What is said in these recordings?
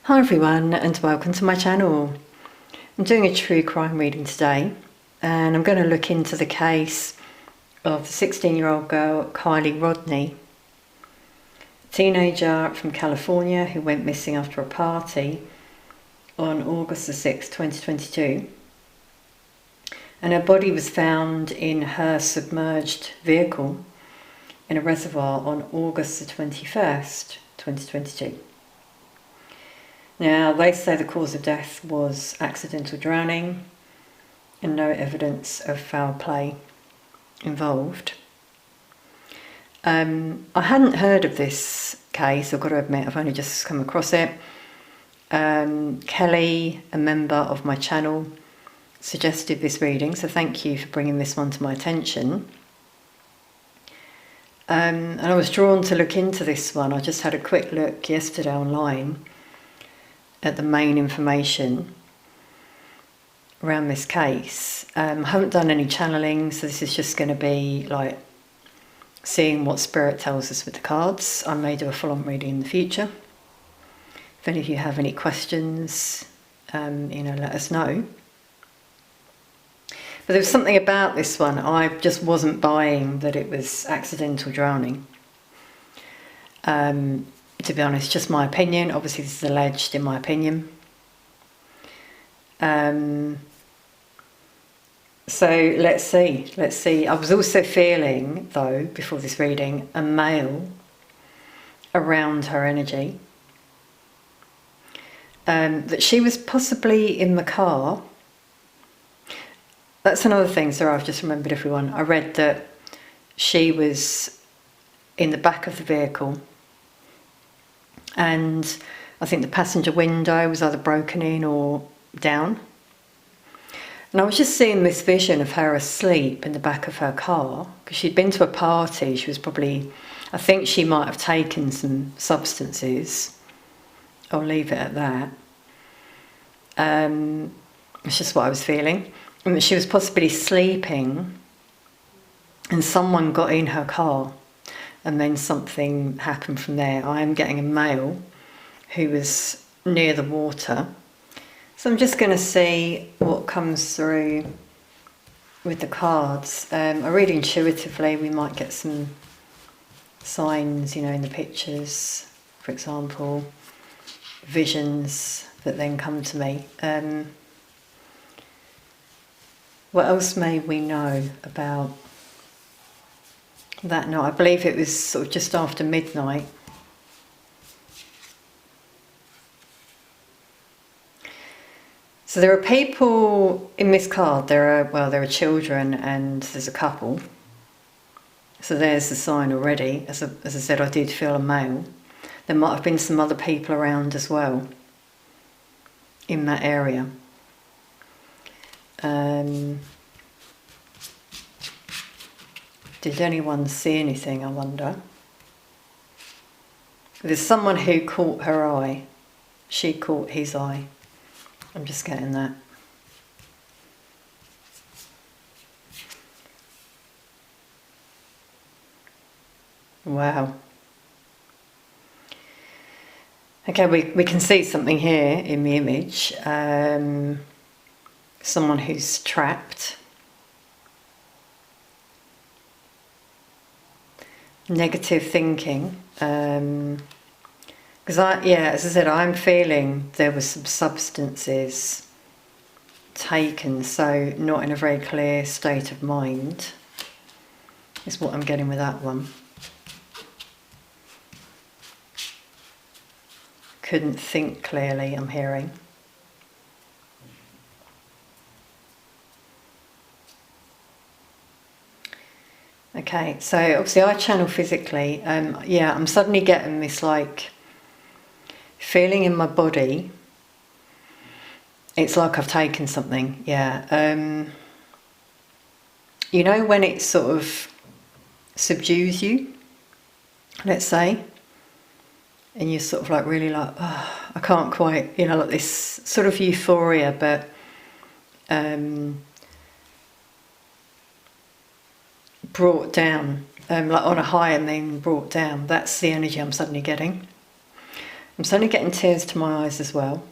Hi everyone and welcome to my channel. I'm doing a true crime reading today and I'm going to look into the case of the 16-year-old girl Kiely Rodni, a teenager from California who went missing after a party on August the 6th, 2022, and her body was found in her submerged vehicle in a reservoir on August the 21st, 2022. Now, they say the cause of death was accidental drowning and no evidence of foul play involved. I hadn't heard of this case, I've got to admit, I've only just come across it. Kelly, a member of my channel, suggested this reading, so thank you for bringing this one to my attention. And I was drawn to look into this one. I just had a quick look yesterday online at the main information around this case. I haven't done any channeling, so this is just going to be like seeing what Spirit tells us with the cards. I may do a full-on reading in the future. If any of you have any questions, let us know. But there was something about this one, I just wasn't buying that it was accidental drowning. To be honest, just my opinion. Obviously this is alleged in my opinion. So let's see. I was also feeling, though, before this reading, a male around her energy. That she was possibly in the car. That's another thing, sorry, I've just remembered everyone. I read that she was in the back of the vehicle, and I think the passenger window was either broken in or down. And I was just seeing this vision of her asleep in the back of her car, because she'd been to a party. She was probably, I think she might have taken some substances. I'll leave it at that. It's just what I was feeling. And that she was possibly sleeping and someone got in her car and then something happened from there. I am getting a male who was near the water. So I'm just going to see what comes through with the cards. I read intuitively. We might get some signs, in the pictures, for example, visions that then come to me. What else may we know about that night? I believe it was sort of just after midnight. So there are people in this card. There are children and there's a couple. So there's the sign already. As I said, I did feel a male. There might have been some other people around as well in that area. Did anyone see anything, I wonder? There's someone who caught her eye. She caught his eye. I'm just getting that. Wow. Okay, we can see something here in the image. Someone who's trapped. Negative thinking. Because as I said, I'm feeling there were some substances taken, so not in a very clear state of mind is what I'm getting with that one. Couldn't think clearly, I'm hearing. Okay, so obviously I channel physically. I'm suddenly getting this like feeling in my body. It's like I've taken something, when it sort of subdues you, let's say, and you're sort of like really like, oh, I can't quite, like this sort of euphoria, but brought down, like on a high and then brought down. That's the energy I'm suddenly getting. I'm suddenly getting tears to my eyes as well.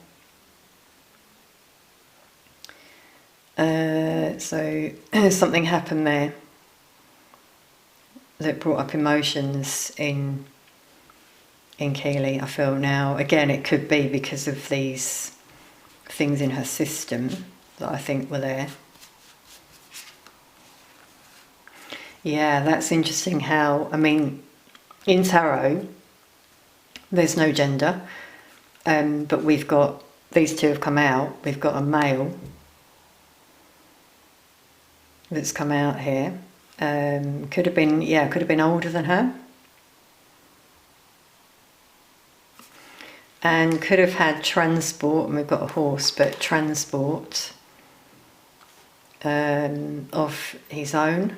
So something happened there that brought up emotions in Kiely, I feel now. Again, it could be because of these things in her system that I think were there. Yeah, that's interesting how, I mean, in tarot, there's no gender, but we've got, these two have come out, we've got a male that's come out here. Could have been older than her. And could have had transport, and we've got a horse, but transport of his own.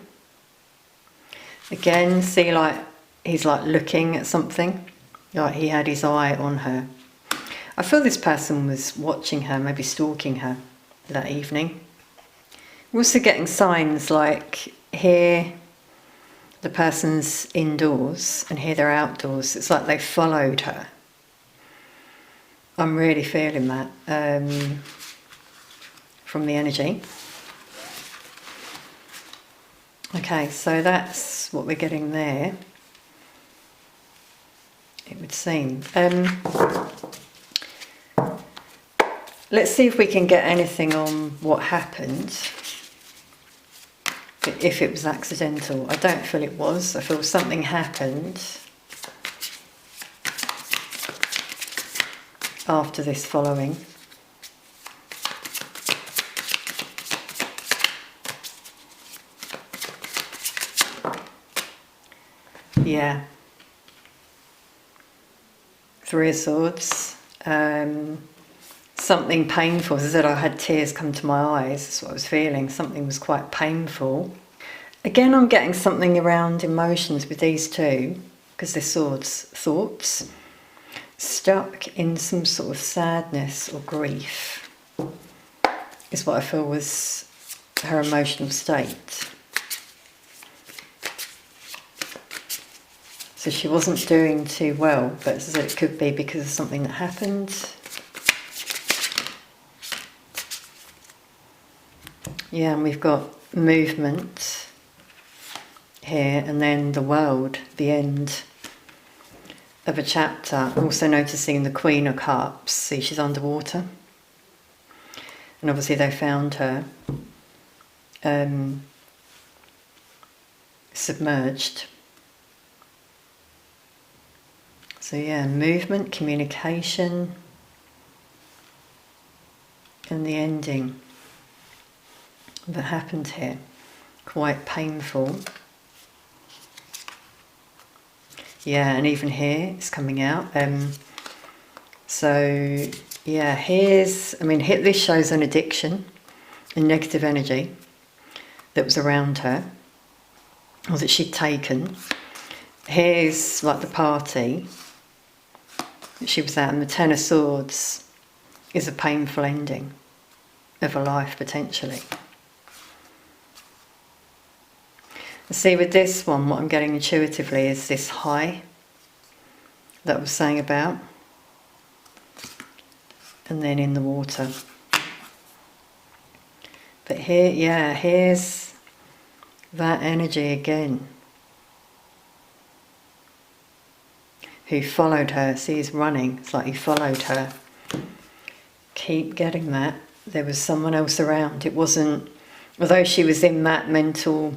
Again, see, like he's like looking at something, like he had his eye on her. I feel this person was watching her, maybe stalking her that evening. We're also getting signs like here the person's indoors and here they're outdoors. It's like they followed her. I'm really feeling that from the energy. Okay, so that's what we're getting there, it would seem. Let's see if we can get anything on what happened, if it was accidental. I don't feel it was. I feel something happened after this following. Yeah. Three of Swords. Something painful. As I said, I had tears come to my eyes. That's what I was feeling. Something was quite painful. Again, I'm getting something around emotions with these two, because they're swords. Thoughts. Stuck in some sort of sadness or grief is what I feel was her emotional state. So she wasn't doing too well, but as I said, it could be because of something that happened. Yeah, and we've got movement here, and then the world, the end of a chapter. I'm also noticing the Queen of Cups. See, she's underwater. And obviously they found her submerged. So yeah, movement, communication, and the ending that happened here. Quite painful. Yeah, and even here it's coming out. So yeah, this shows an addiction, a negative energy that was around her, or that she'd taken. Here's like the party that she was at, and the Ten of Swords is a painful ending of a life, potentially. See, with this one, what I'm getting intuitively is this high that I was saying about, and then in the water. But here, yeah, here's that energy again. Who followed her. See, he's running. It's like he followed her. Keep getting that. There was someone else around. It wasn't, although she was in that mental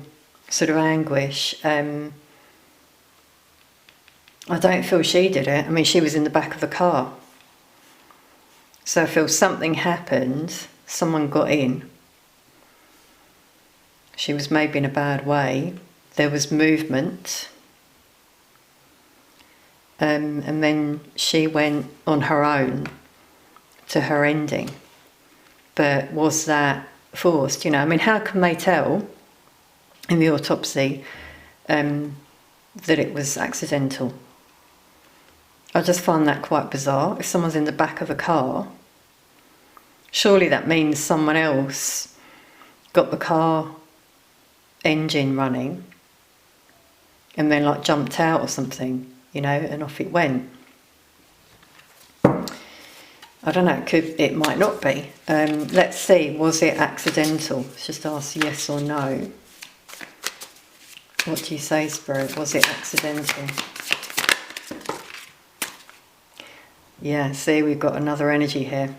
sort of anguish, I don't feel she did it. I mean, she was in the back of the car. So I feel something happened. Someone got in. She was maybe in a bad way. There was movement. And then she went on her own to her ending. But was that forced? You know, I mean, how can they tell in the autopsy that it was accidental? I just find that quite bizarre. If someone's in the back of a car, surely that means someone else got the car engine running and then like jumped out or something, you know, and off it went. I don't know, it might not be. Let's see, was it accidental? Let's just ask yes or no. What do you say, Spirit? Was it accidental? Yeah, see, we've got another energy here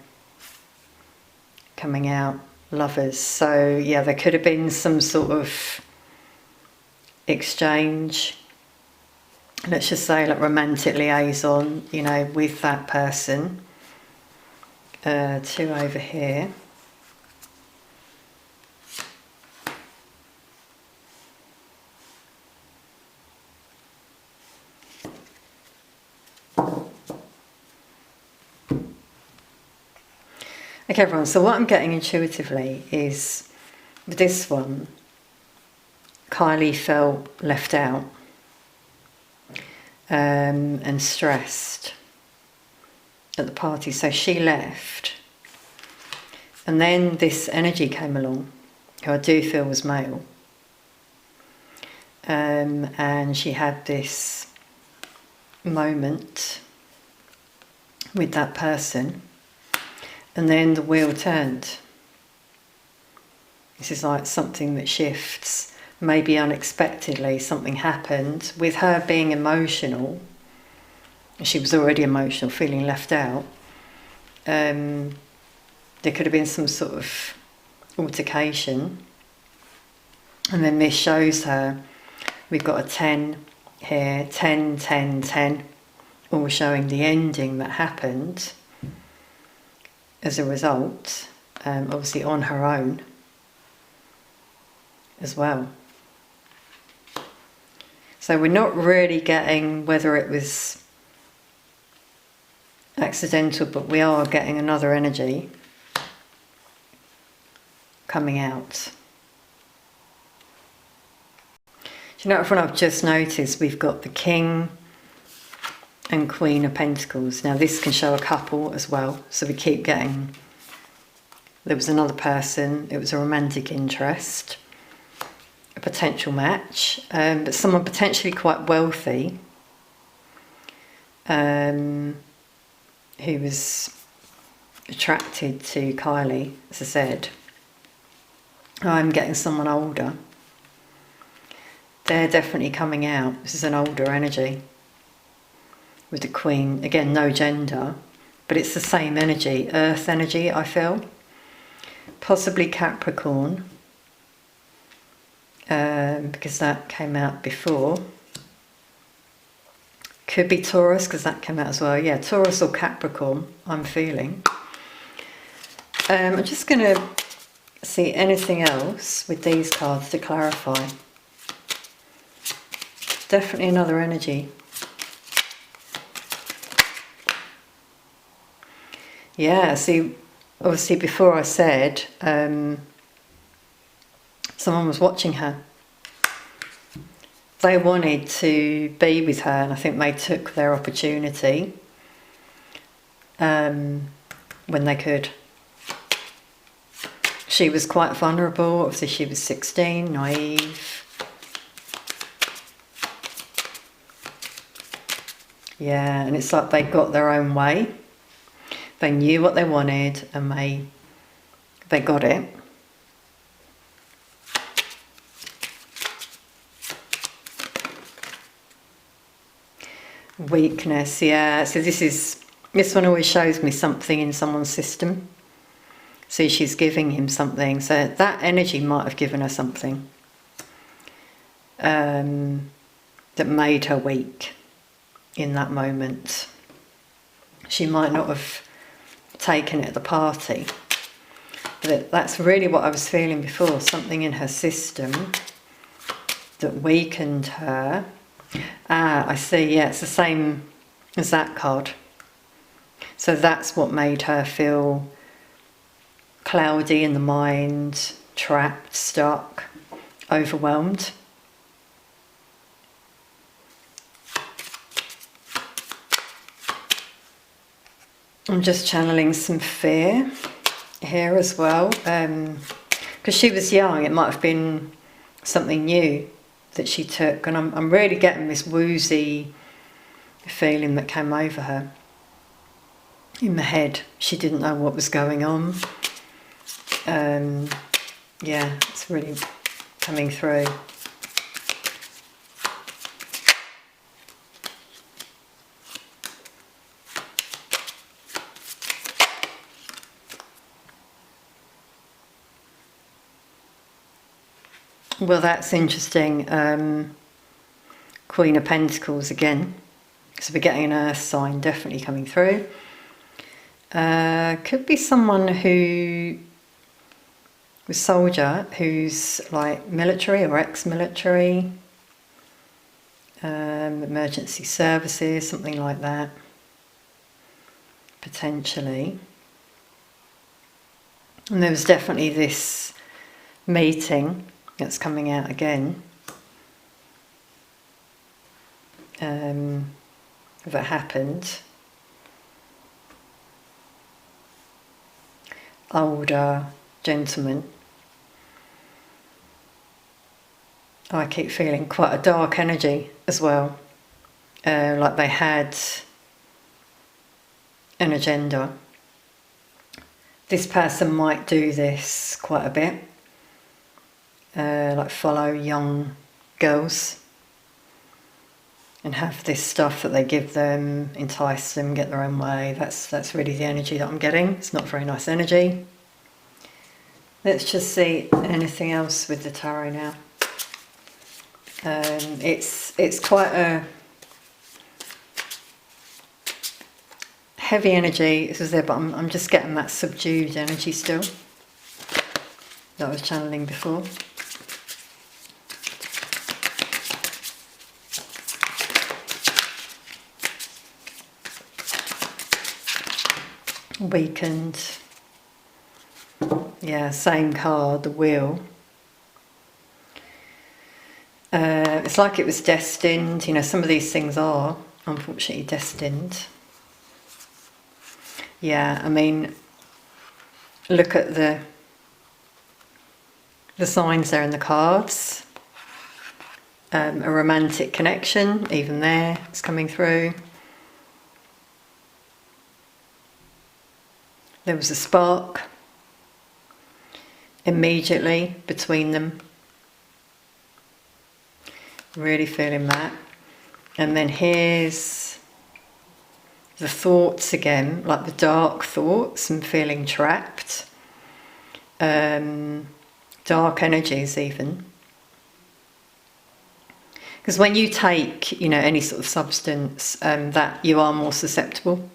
coming out. Lovers. So, yeah, there could have been some sort of exchange. Let's just say, like, romantic liaison, you know, with that person. 2 over here. Okay, everyone, so what I'm getting intuitively is, with this one, Kiely felt left out and stressed at the party, so she left. And then this energy came along, who I do feel was male. And she had this moment with that person. And then the wheel turned. This is like something that shifts, maybe unexpectedly. Something happened with her being emotional. She was already emotional, feeling left out. There could have been some sort of altercation. And then this shows her, we've got a 10 here, 10, 10, 10, all showing the ending that happened as a result, obviously on her own as well. So we're not really getting whether it was accidental, but we are getting another energy coming out. Do you know what I've just noticed? We've got the King and Queen of Pentacles. Now this can show a couple as well, so we keep getting, there was another person, it was a romantic interest, a potential match, but someone potentially quite wealthy, who was attracted to Kiely, as I said. I'm getting someone older. They're definitely coming out. This is an older energy. With the Queen, again, no gender, but it's the same energy, earth energy, I feel. Possibly Capricorn, because that came out before. Could be Taurus, because that came out as well. Yeah, Taurus or Capricorn, I'm feeling. I'm just going to see anything else with these cards to clarify. Definitely another energy. Yeah, see, obviously before I said someone was watching her. They wanted to be with her, and I think they took their opportunity when they could. She was quite vulnerable, obviously she was 16, naive. Yeah, and it's like they got their own way. They knew what they wanted and they got it. Weakness, yeah. So this one always shows me something in someone's system. So she's giving him something. So that energy might have given her something that made her weak in that moment. She might not have taken it at the party, but that's really what I was feeling before, something in her system that weakened her. I see, yeah, it's the same as that card. So that's what made her feel cloudy in the mind, trapped, stuck, overwhelmed. I'm just channeling some fear here as well, because she was young. It might have been something new that she took, and I'm really getting this woozy feeling that came over her. in the head. She didn't know what was going on. Yeah, it's really coming through. Well, that's interesting. Queen of Pentacles again. So we're getting an earth sign definitely coming through. Could be someone who was soldier, who's like military or ex-military, emergency services, something like that, potentially. And there was definitely this meeting that's coming out again. That happened. Older gentleman. I keep feeling quite a dark energy as well. Like they had an agenda. This person might do this quite a bit. Like follow young girls and have this stuff that they give them, entice them, get their own way. That's really the energy that I'm getting. It's not very nice energy. Let's just see anything else with the tarot now. It's quite a heavy energy. This was there, but I'm just getting that subdued energy still that I was channeling before. Weakened. Yeah, same card, the wheel. It's like it was destined. You know, some of these things are unfortunately destined. Yeah, I mean, look at the signs there in the cards. A romantic connection, even there, it's coming through. There was a spark immediately between them. Really feeling that. And then here's the thoughts again, like the dark thoughts and feeling trapped. Dark energies even. Because when you take, you know, any sort of substance, that you are more susceptible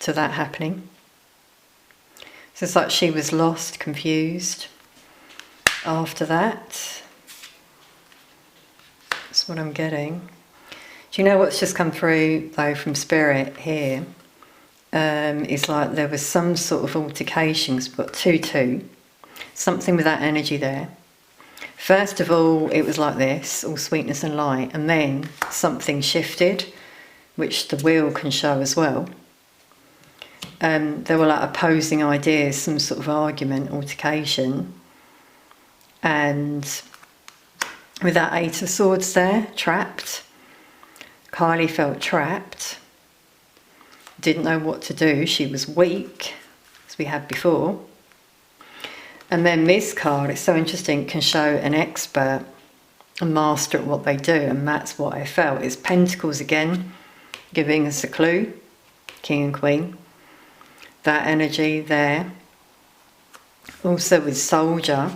to that happening. So it's like she was lost, confused after that. That's what I'm getting. Do you know what's just come through though from Spirit here? Is like there was some sort of altercations, but 2-2. Something with that energy there. First of all, it was like this, all sweetness and light, and then something shifted, which the wheel can show as well. There were like opposing ideas, some sort of argument, altercation, and with that 8 of Swords there, trapped. Kiely felt trapped, didn't know what to do, she was weak, as we had before. And then this card, it's so interesting, can show an expert, a master at what they do, and that's what I felt. It's Pentacles again, giving us a clue, King and Queen. That energy there. Also with Soldier,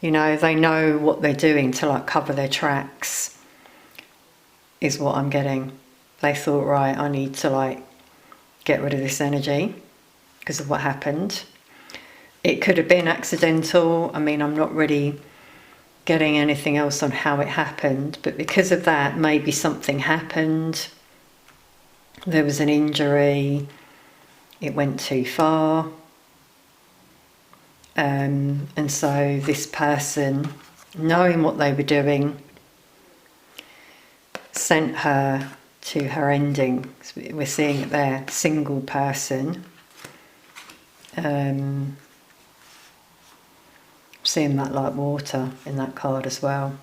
you know, they know what they're doing to like cover their tracks, is what I'm getting. They thought, right, I need to like get rid of this energy because of what happened. It could have been accidental. I mean, I'm not really getting anything else on how it happened, but because of that, maybe something happened. There was an injury. It went too far. And so this person, knowing what they were doing, sent her to her ending. We're seeing it there, single person. Seeing that like water in that card as well.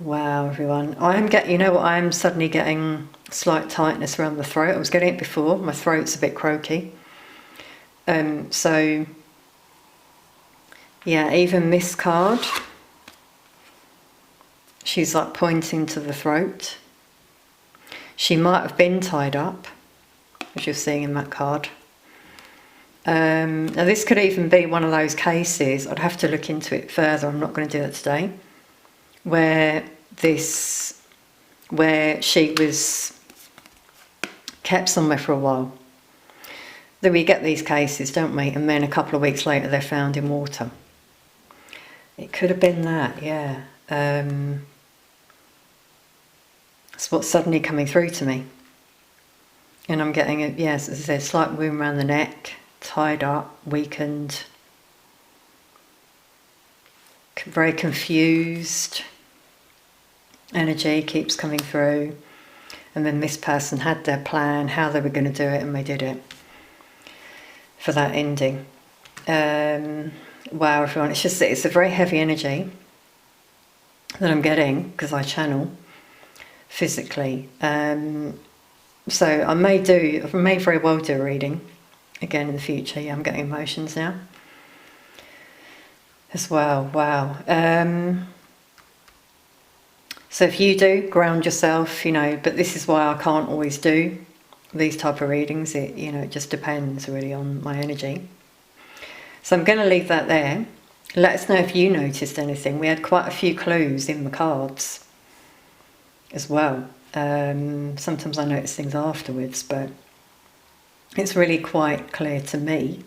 Wow, everyone. I am getting, you know what, I am suddenly getting slight tightness around the throat. I was getting it before. My throat's a bit croaky. So, yeah, even this card, she's like pointing to the throat. She might have been tied up, as you're seeing in that card. Now this could even be one of those cases, I'd have to look into it further, I'm not going to do that today, where she was kept somewhere for a while. Then we get these cases, don't we? And then a couple of weeks later they're found in water. It could have been that, yeah. That's what's suddenly coming through to me. And I'm getting, yes, as I said, slight wound around the neck, tied up, weakened, very confused. Energy keeps coming through. And then this person had their plan, how they were going to do it, and they did it for that ending. Wow, everyone, it's a very heavy energy that I'm getting because I channel physically. So I may very well do a reading again in the future. Yeah, I'm getting emotions now as well. Wow. So if you do, ground yourself, but this is why I can't always do these type of readings. It just depends really on my energy. So I'm going to leave that there. Let us know if you noticed anything. We had quite a few clues in the cards as well. Sometimes I notice things afterwards, but it's really quite clear to me,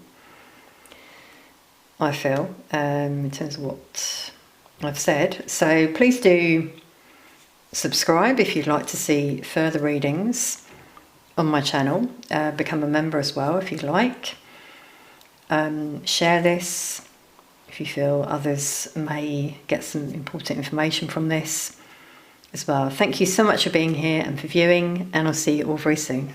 I feel, in terms of what I've said. So please do subscribe if you'd like to see further readings on my channel. Become a member as well if you'd like. Share this if you feel others may get some important information from this as well. Thank you so much for being here and for viewing, and I'll see you all very soon.